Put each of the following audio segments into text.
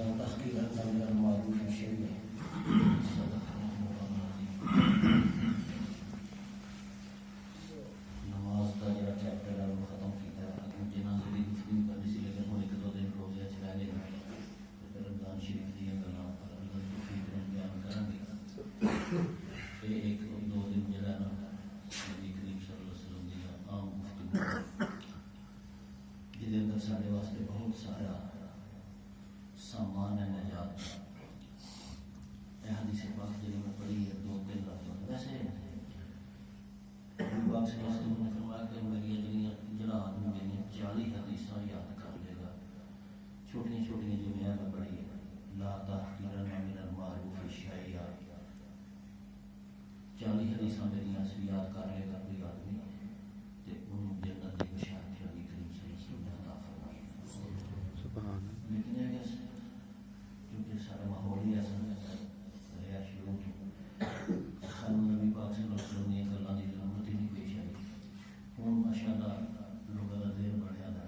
نماز کا جڑا چیپٹر ہے وہ ختم کیتا ہے جنہاں سے گفتگو کرنی سی لیکن ہوں ایک دو دن روزے چلا گئے پھر رمضان شریف دی گلاں پر اللہ توفیق دے بیان کریں گے ایک دو دن جڑا نا نبی کریم صلی اللہ علیہ وسلم دی عام گفتگو جہدے اندر سارے واسطے بہت سارا سامان ہے نجات کا حدیث پاک جڑی میں پڑھی ہے دو تین رات ویسے پاک صلی اللہ علیہ وسلم نے فرمایا کہ میری جڑا آدمی میری 40 حدیثاں یاد کر لے گا چھوٹی چھوٹی جو میں پڑھی ہے لا تحقیرن من المعروف شیئا 40 حدیثاں میری سے یاد کر لے گا کوئی آدمی تے انہوں جنت دی بشارت نبی کریم صلی اللہ علیہ وسلم نے عطا فرمائی سبحان اللہ لیکن یہ کہ کیونکہ سارا ماحول ہی ایسا رہا شروع سانو نبی پاک صلی اللہ علیہ وسلم نے گلاں دی ضرورت ہی نہیں پیش آئی ہوں ماشاء اللہ لوگوں کا ذہن بڑھیا ہے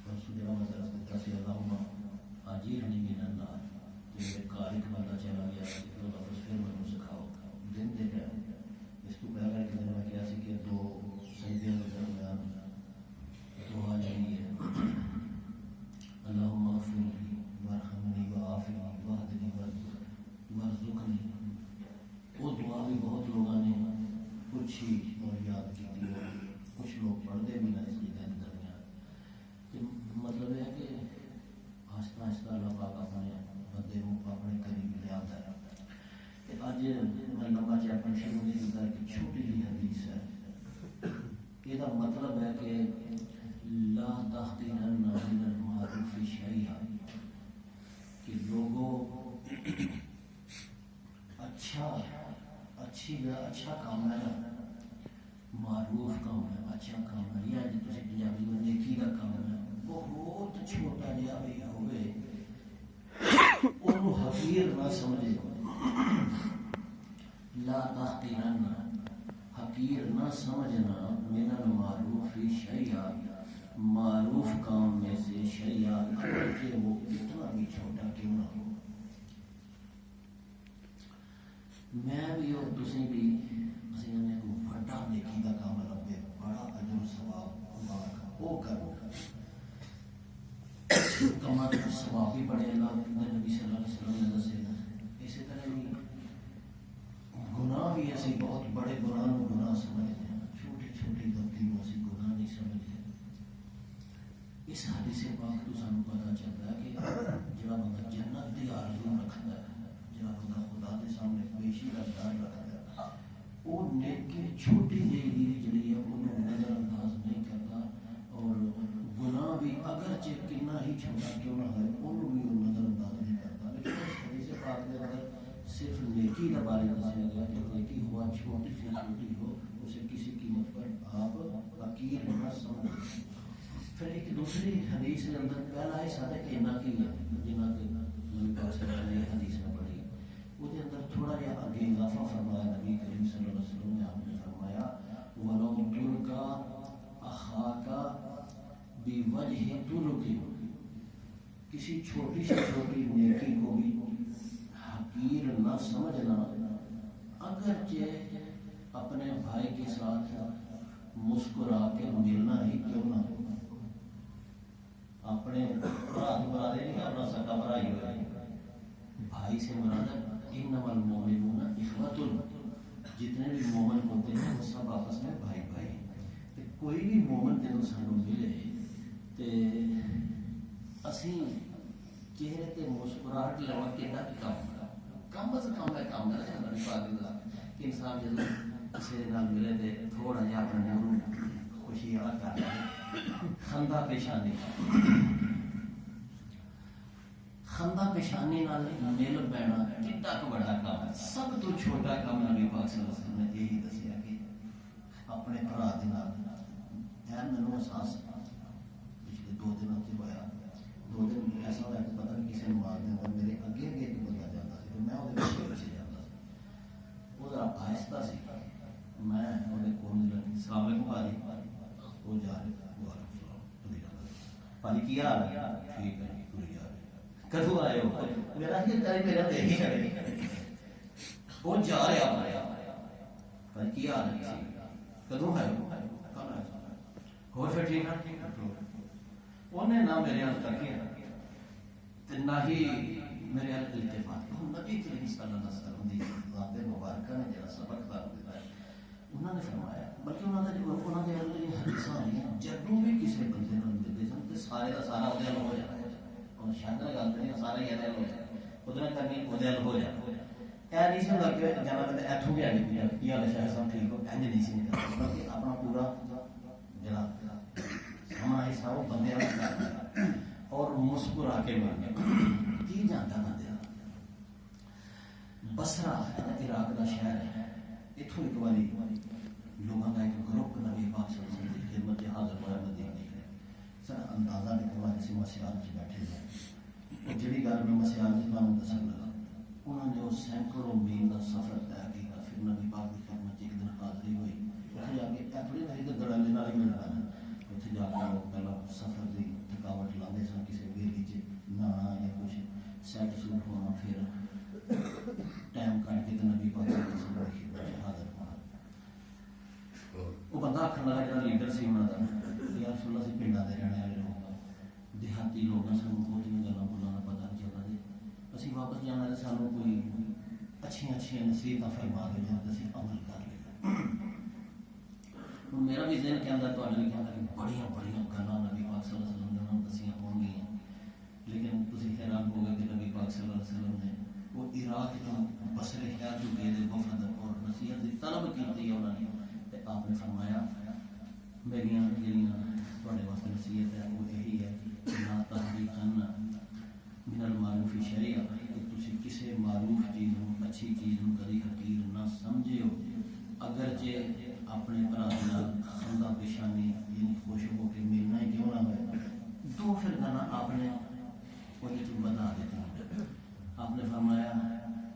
پرسوں جڑا میں درس دیتا سی اللہم اجرنی من النار تو میرے گھر ایک بندہ چلا گیا کہ وہ لفظ پھر مجھے سکھاؤ دن دے گیا اس کو پہلا ایک دن میں کیا سی کہ دو سجدیاں کے درمیان دعا جاری ہے اللہم اغفر لی وارحمنی وعافنی واہدنی وارزقنی وہ دعا بھی بہت لوگوں نے پوچھی اور یاد کی کچھ لوگ پڑھتے بھی نہیں اس کے درمیان مطلب ہے کہ آہستہ آہستہ اللہ پاک اپنے بندے کو اپنے قریب لے آتا ہے کہ اج میں لمبا چیپٹر شروع نہیں کیتا کہ چھوٹی سی حدیث ہے یہ مطلب ہے کہ لا تحقیرن من المعروف شیئا کہ لوگوں اچھا کام ہے نا معروف کام ہے اچھا کام ہے یا جی تسی پنجابی میں نیکی کا کام ہے بہت چھوٹا جہا بھی ہوئے انہوں حقیر نہ سمجھے لا تحقیرن حقیر نہ سمجھنا من المعروف شیئا معروف کام میں سے شیئا کہ وہ اتنا بھی چھوٹا کیوں نہ ہو میں بھی اور تسی بھی اسی نے کو بڑا نیکی کا کام رب دے بڑا اجر و ثواب مبارک وہ کرو کما کا ثواب بھی بڑے اللہ نبی صلی اللہ علیہ وسلم نے دسے اسی طرح بھی گناہ بھی ایسے بہت بڑے گناہ کو گناہ سمجھتے ہیں چھوٹی چھوٹی غلطی کو اسی گناہ نہیں سمجھتے اس حدیث پاک تو سانو پتہ چلتا ہے کہ جڑا بندہ جنت دی آرزو رکھتا ہے جڑا بندہ خدا کے سامنے پیشی کا ڈر رکھتا ہے وہ نیکی چھوٹی جہی جڑی ہے انہوں نظر انداز نہیں کرتا اور گناہ بھی اگرچہ کتنا ہی چھوٹا کیوں نہ ہے انہوں بھی وہ نظر انداز نہیں کرتا لیکن اس حدیث پاک کے اندر صرف نیکی کے بارے میں دسیا گیا کہ نیکی ہوا چھوٹی سے چھوٹی ہو اسے کسی قیمت پر آپ حقیر نہ سمجھ پھر ایک دوسری حدیث کے اندر پہلا حصہ ہے کہ نہ کی جنہ کے نبی پاک صلی اللہ علیہ وسلم حدیث میں پڑھی اس کے اندر تھوڑا جہا آگے اضافہ فرمایا نبی کریم صلی اللہ علیہ وسلم نے آپ نے فرمایا وَلَوْ تُلْقَى أَخَاكَ بِوَجْهِ تُلُقٍ کسی چھوٹی سے چھوٹی نیکی کو بھی حقیر نہ سمجھنا اگرچہ اپنے بھائی کے ساتھ مسکرا کے ملنا ہی کیوں نہ ہو اپنے برا دے نہیں اپنا سکا برا ہی ہوئے بھائی سے مراد انما المؤمنون اخوۃ جتنے بھی مومن ہوتے ہیں وہ سب آپس میں بھائی بھائی ہیں کوئی بھی مومن جب سانو ملے تے اسی چہرے تے مسکراہٹ لوا کے کم از کم ہے کام ہے اللہ پاک دا کہ انسان جب کسی نال ملے تے تھوڑا جہا اپنے منہ خوشی والا کر لے خندہ پیشانی نال مل پینا کتنا بڑا کام ہے سب تو چھوٹا کام نبی پاک صلی اللہ علیہ وسلم نے یہی دسیا کہ اپنے بھرا دے نال ہے مینوں احساس پچھلے 2 دنوں سے ہوا 2 دن ایسا ہوا کہ پتہ نہیں کسی نے مار دیا میرے اگے ایک بندہ جاتا سی میں وہ پیچھے جاتا سی وہ ذرا آہستہ سی میں وہ کون لگی السلام علیکم بھائی وہ جا رہے پانی کیا ٹھیک ہے کدو آئے ہو میرا میرا دے ہی چڑے وہ جا رہا پر کی حال ہے کدو آئے ہو کل آئے ہو پھر ٹھیک ہے انہیں نہ میرے حال کر کے نہ ہی میرے حال التفات نبی کریم صلی اللہ علیہ وسلم دی ذات مبارکہ نے جڑا سبق دار دتا ہے انہوں نے فرمایا بلکہ انہوں نے حدیثاں آئی ہیں جدوں بھی کسی بندے کو ملتے سن تو سارے کا سارا ادل ہو جاتا ہے انہوں نے شاید گل کرنی سارا ہی ادل ہو جائے قدرت کرنی ادل ہو جائے اے نہیں سی لگ کے جانا پہلے ایتھوں بھی آ گئی یہ والے شاید صاحب ٹھیک ہو انج نہیں سی بلکہ اپنا پورا جڑا سما حصہ وہ بندے والا اور مسکرا کے مانگے کی جانتا بندے بصرہ عراق کا شہر ہے اتوں ایک باری لوگوں کا ایک گروپ نبی پاک صلی اللہ علیہ وسلم کی خدمت حاضر ہوا مدینے سر اندازہ دیکھنے والے سے مسیحات سے بیٹھے ہوئے جڑی گل میں مسیحات سے تمہیں دسن لگا انہوں نے وہ سینکڑوں میل کا سفر طے کیا پھر نبی پاک کی خدمت ایک دن حاضری ہوئی اتنے جا کے تھوڑی نہیں تو دڑا لینا ہی ملتا ہے اتنے جا کے وہ پہلا سفر کی تھکاوٹ لاندے سن کسی ویلی چ نہانا یا کچھ سیٹ سوٹ ہونا پھر ٹائم کٹ کے نبی پاک صلی اللہ علیہ وسلم کی خدمت حاضر ہونا وہ بندہ آخر لگا جڑا لیڈر سی انہوں کا یا رسول اللہ سے پنڈا دے رہنے والے لوگ دیہاتی لوگ سانو بہت گلاں بولاں کا پتہ نہیں چلتا جی اسی واپس جانا ہے سانو کوئی اچھی نصیحتاں فرما کے جاتے اسی عمل کر لیں میرا بھی ذہن کے اندر تواڈے لکھا کہ بڑیاں گلاں نبی پاک صلی اللہ علیہ وسلم نے انہوں دسیاں ہون گیاں لیکن تسی حیران ہو گئے کہ نبی پاک صلی اللہ علیہ وسلم نے وہ عراق کا بصرے خیر جو گئے دے وفد اور نصیحت کی طلب کی انہوں نے تے آپ نے فرمایا میریاں جڑیاں تواڈے واسطے نصیحت ہے وہ یہی ہے کہ لا تحقیقن من المعروف شیئا کہ تسی کسی معروف چیز اچھی چیز کبھی حقیر نہ سمجھو اگرچہ اپنے بھرا خندہ پیشانی یعنی خوش ہو کے ملنا ہی کیوں نہ ہوئے دو پھر گانا آپ نے وہی چیز بتا دیتا آپ نے فرمایا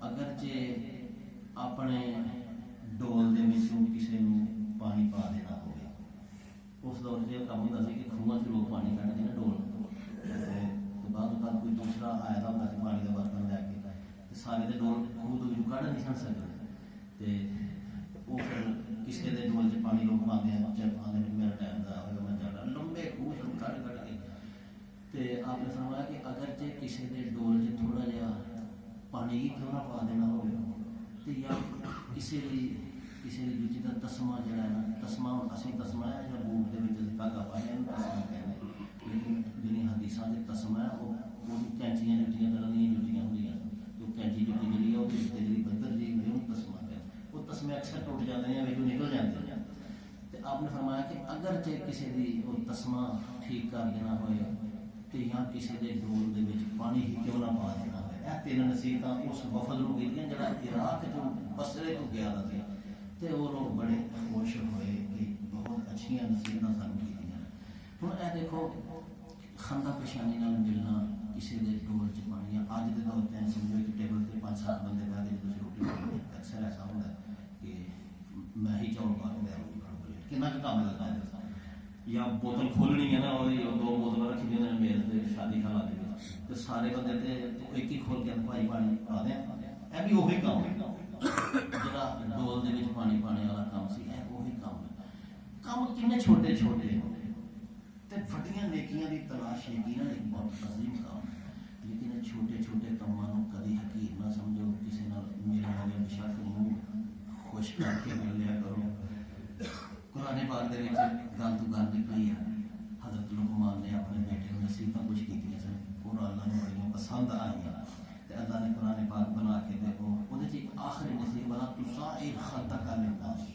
اگرچہ اپنے ڈول دے وچوں کسی نے پانی پا دینا ہوئے اس دور سے کام ہوتا سی کہ خواہ سے لوگ پانی کھڑتے ہیں ڈول تو بعد اوقات کوئی دوسرا آیا تھا ہوتا سی پانی کا برتن لے کے سارے دے ڈول خوہ تو کھڑ نہیں سن سکتے وہ پھر کسی دے ڈول سے پانی لوگ پاتے ہیں چل پاتے ہیں میرا ٹائم دا ہوگا میں جانا لمبے خوہ سے کھڑ کے تے آپ نے فرمایا کہ اگرچہ کسی دے ڈول سے تھوڑا جہا پانی ہی کیوں نہ پا دینا ہوگا تو یا کسی جوتی کا تسمہ جڑا ہے نا تسمہ اسی تسمہ ہے یا بوٹ دے وچ دھاگا پایا ہے تسمہ کہنے لیکن جنہیں حدیثاں دے تسمہ ہے وہ کینچیاں جتیاں طرح دی جتیاں ہوندیاں تو کینچی جتی جڑی ہے وہ تے جڑی بدر جی وہ تسمہ ہے وہ تسمے اکثر ٹوٹ جاتے ہیں وچوں نکل جاتے ہیں تے آپ نے فرمایا کہ اگرچہ کسی دی وہ تسمہ ٹھیک کر دینا ہوئے تو یہاں کسی دے ڈول دے وچ پانی ہی کیوں نہ پا دینا ہوئے اے تین نصیحتاں اس وفد نوں کیتیاں جڑا عراق تو بصرے تو گیا تھا تے وہ لوگ بڑے خوش ہوئے کہ بہت اچھیاں نصیحتاں سانوں کیتیاں ہن اے دیکھو خندہ پیشانی نال ملنا کسی دے ڈول چ پانی اج دے دور تے سمجھو کہ ٹیبل تے 5-7 بندے بیٹھ کے تسی روٹی کھاؤ اکثر ایسا ہوندا ہے کہ میں ہی چاول پا کے روٹی کھاؤں کتنا کام لگتا ہے یا بوتل کھولنی ہے نا اور دو بوتل رکھی ہوئی ہیں میز پہ شادی خلا دے تو سارے بندے تو ایک ہی کھول کے بھائی پانی پا دیں یہ بھی وہی کام ہے جڑا ڈول دے وچ پانی پانے والا کام سی ہے وہی کام ہے کام کنے چھوٹے تے وڈیاں نیکیاں دی تلاش یقیناً ایک بہت عظیم کام ہے لیکن چھوٹے کاماں نوں کدی حقیر نہ سمجھو کسی نال میرا والے بشک منہ خوش کر کے مل لیا کرو قرآن پاک دے وچ گل تو گل نکلی ہے حضرت لقمان نے اپنے بیٹے کو نصیحتاں کچھ کیتیاں سن اور اللہ نے بڑی پسند آئیاں تے اللہ نے قرآن پاک بنا کے دیکھو اودے وچ ایک آخری نصیحت بنا تصائر خطک للناس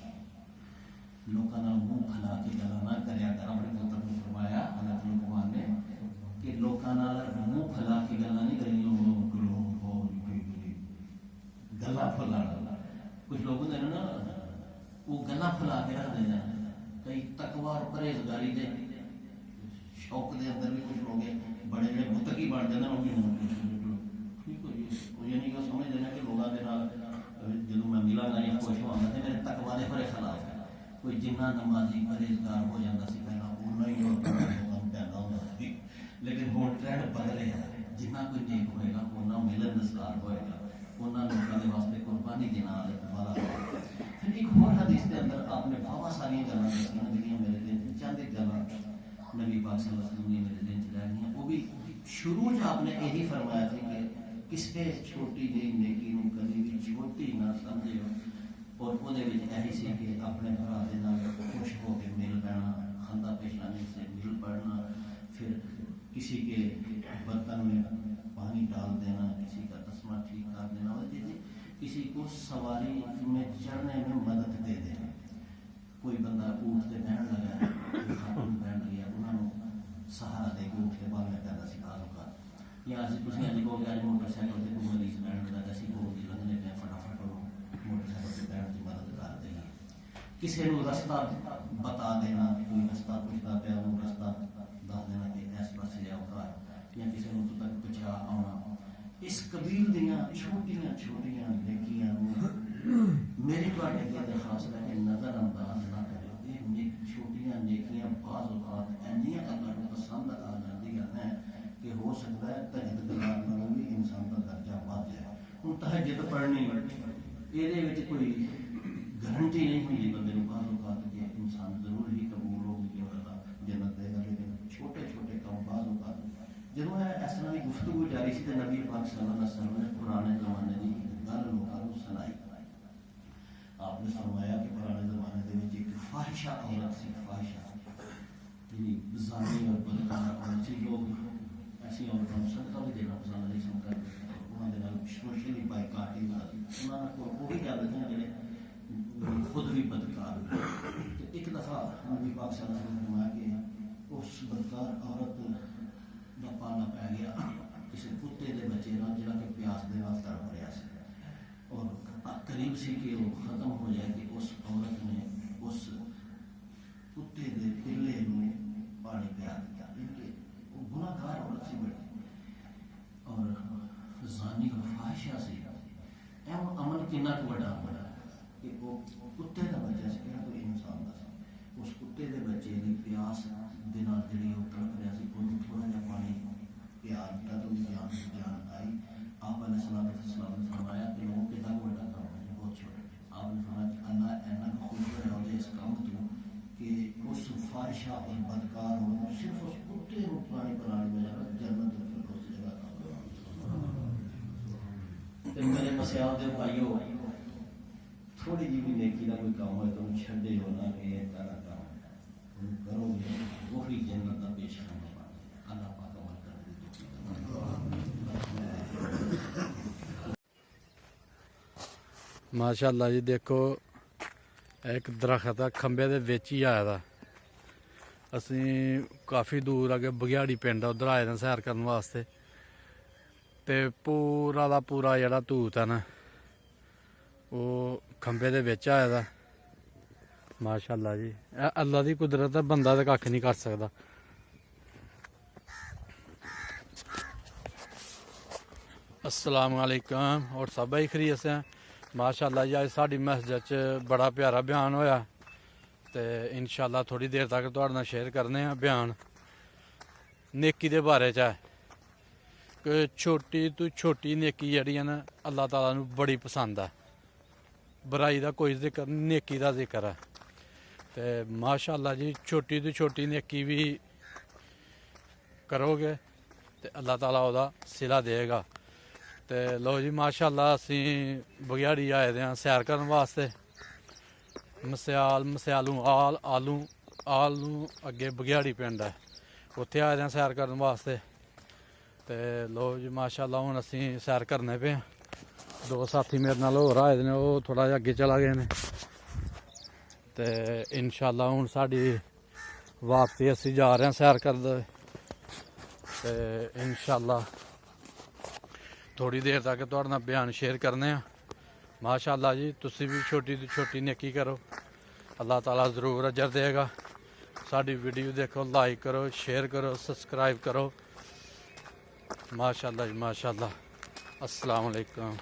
لوکاں نال منہ پھلا کے گلاں نہ کریا کر اپنے پتر نے فرمایا حضرت لقمان نے کہ لوکاں نال منہ پھلا کے گلاں نہیں کرنی گلا پھلانا کچھ لوگ ہوندے نا وہ گلا پھلا کے رکھ دینا کئی تقوی اور پرہیزگاری دے شوق دے اندر بھی کچھ لوگ بڑے بڑے متقی بن جاندے ہیں ٹھیک ہو جی یعنی کہ سمجھ دینا کہ لوگاں دے نال جدوں میں ملا گا یا خوش ہواں گا تے میرے تقوی دے بڑے خلاف ہے کوئی جنہ نمازی پرہیزگار ہو جاتا سی پہلا اُنہ ہی لوگاں نوں پیدا ہوندا سی لیکن ہن ٹرینڈ بدلے ہے جنہ کوئی نیک ہوئے بیمار ہوئے گا انہوں نے لوگوں کے واسطے قربانی دینا والا ہوگا۔ پھر ایک اور حدیث کے اندر آپ نے بہت ساری گلاں دسیاں جہاں میرے دل چند ایک گلاں نبی پاک صلی اللہ علیہ وسلم نے میرے دل چ رہ گئی، وہ بھی شروع آپ نے یہی فرمایا تھا کہ کسی چھوٹی جی نیکی نو کبھی بھی چھوٹی نہ سمجھو، اور وہ یہی سی کہ اپنے بھرا دے نال خوش ہو کے مل پینا، خندہ پیشانی سے مل پڑنا، پھر کسی کے برتن میں پانی ڈال دینا، کسی کا تسمہ ٹھیک کر دینا، اور کسی کو سواری میں چڑھنے میں مدد دے دینا۔ کوئی بندہ اونٹ سے بہن لگا ہے، کوئی خاتون بہن لگی ہے، انہوں نے سہارا دے کے اونٹ کے بال میں پیدا سکھا دوں، یا تھی اج کہو کہ موٹر سائیکل سے کوئی مریض بہن لگا اسی کو لگنے پہ فٹافٹ موٹر سائیکل سے بہن کی مدد کر دیں، کسی کو رستہ بتا دینا، کوئی رستہ پوچھتا پیا وہ رستہ دس دینا کہ اس پاس آؤ، یا کسی کو تو تک پہنچا آنا۔ اس قبیل دیا چھوٹیاں چھوٹیاں نیکیاں میری تو درخواست ہے کہ نظر انداز نہ کرے۔ یہ چھوٹیاں نیکیاں بعض اوقات ایسا اللہ کو پسند آ جاتی ہیں کہ ہو سکتا ہے تہجد نال بھی انسان کا درجہ بڑھ جائے۔ ہوں تہجد پڑھنی یہ کوئی گارنٹی نہیں ہوتی بندے کو، بعض اوقات کہ انسان ضرور ہی قبول ہوگی کہ اللہ جنت دے گا، لیکن چھوٹے چھوٹے کام بعض اوقات جب اس طرح کی گفتگو جاری سی تو نبی پاک صلی اللہ علیہ وسلم نے پرانے زمانے کی گل لوگوں کو سنائی۔ آپ نے فرمایا کہ پرانے زمانے کے ایک فاحشہ عورت سی، فاحشہ یعنی زانی اور بدکار عورت سی، لوگ ایسی عورتوں کو صدقہ بھی دینا پسند نہیں سن کر انہوں نے سوشلی بائیکاٹنگ انہوں نے وہی کہہ دیتے ہیں جڑے خود بھی بدکار ہوئے۔ ایک دفعہ نبی پاک صلی اللہ علیہ وسلم نے فرمایا کہ اس بدکار عورت کا پالا پی گیا کسی کتے کے بچے کا جہاں کہ پیاس کے نال تڑپ رہا سی، اور قریب سی کہ وہ ختم ہو جائے کہ اس عورت نے اس کتے کے پلے میں پانی پیا دیا، کیونکہ وہ گناہ گار عورت سی بڑی اور زانی اور فاحشہ سی۔ ایم عمل کنا کو بڑا بڑا کہ وہ کتے کا بچہ سی، کہنا کوئی انسان کا سی، اس کتے کے بچے کی پیاس دے نال جڑی وہ تڑپ رہا سی، انہوں تھوڑا جہا پانی پیار دیا تو جان آئی۔ آپ علیہ السلام نے فرمایا کہ لوگوں کے تک بڑا کام ہے بہت چھوٹا۔ آپ نے فرمایا کہ اللہ اینا خوش ہوا ہے اس کام تو کہ اس فاحشہ اور بدکار ہو صرف اس کتے کو پانی پلانے میں جنت اس جگہ میرے مسیح دے بھائیو، تھوڑی جی بھی نیکی کا کوئی کام ہے تو چھڈے ہو نہ کہ یہ سارا کام کرو گے وہی جنت کا پیش کرنا پڑتا ہے۔ اللہ پاک عمل کر ماشاء اللہ جی، دیکھو ایک درخت ہے کھمبے دے وچ ہی آیا تھا۔ اسی کافی دور اگے بگیاڑی پنڈ ادھر آئے تھے سیر کرنے واسطے، تے پورا دا پورا جڑا توت ہے نا وہ کھمبے دے وچ آیا تھا۔ ماشاء اللہ جی، اللہ دی قدرت ہے، بندہ تے کھ نہیں کر سکتا۔ السلام علیکم، اور سب ہی خیریت سے ہیں؟ ماشاء اللہ جی، ساری مسجد بڑا پیارا بیان ہویا، تے انشاءاللہ تھوڑی دیر تک تہاڈے نال شیئر کرنے ہیں بیان نیکی دے بارے چ ہے کہ چھوٹی تو چھوٹی نیکی جڑی ہے نا اللہ تعالیٰ نو بڑی پسند ہے۔ برائی دا کوئی ذکر، نیکی دا ذکر ہے، تے ماشاء اللہ جی چھوٹی تو چھوٹی نیکی بھی کرو گے تے اللہ تعالیٰ او دا صلہ دے گا۔ تے لو جی ماشاء اللہ اسی بگیاڑی آئے دے ہیں سیر کرنے واسطے، مسیالوں آلوں اگے بگیاڑی پنڈ ہے، اتنے آئے دے ہیں سیر کرنے واسطے۔ تے لو جی ماشاء اللہ ہوں اسی سیر کرنے پہ، دو ساتھی میرے نال ہور آئے دے وہ تھوڑا جہا اگے چلا گئے نے، تے انشاءاللہ ہوں ساڈی واپسی اسی جا رہے ہیں سیر کرتے، تے انشاءاللہ تھوڑی دیر تک تہاڈے نال بیان شیئر کرنے ہیں۔ ماشاء اللہ جی تسی بھی چھوٹی تو چھوٹی نیکی کرو، اللہ تعالیٰ ضرور اجر دے گا۔ ساڈی ویڈیو دیکھو، لائک کرو، شیئر کرو، سبسکرائب کرو۔ ماشاء اللہ جی ماشاء اللہ۔ السلام علیکم۔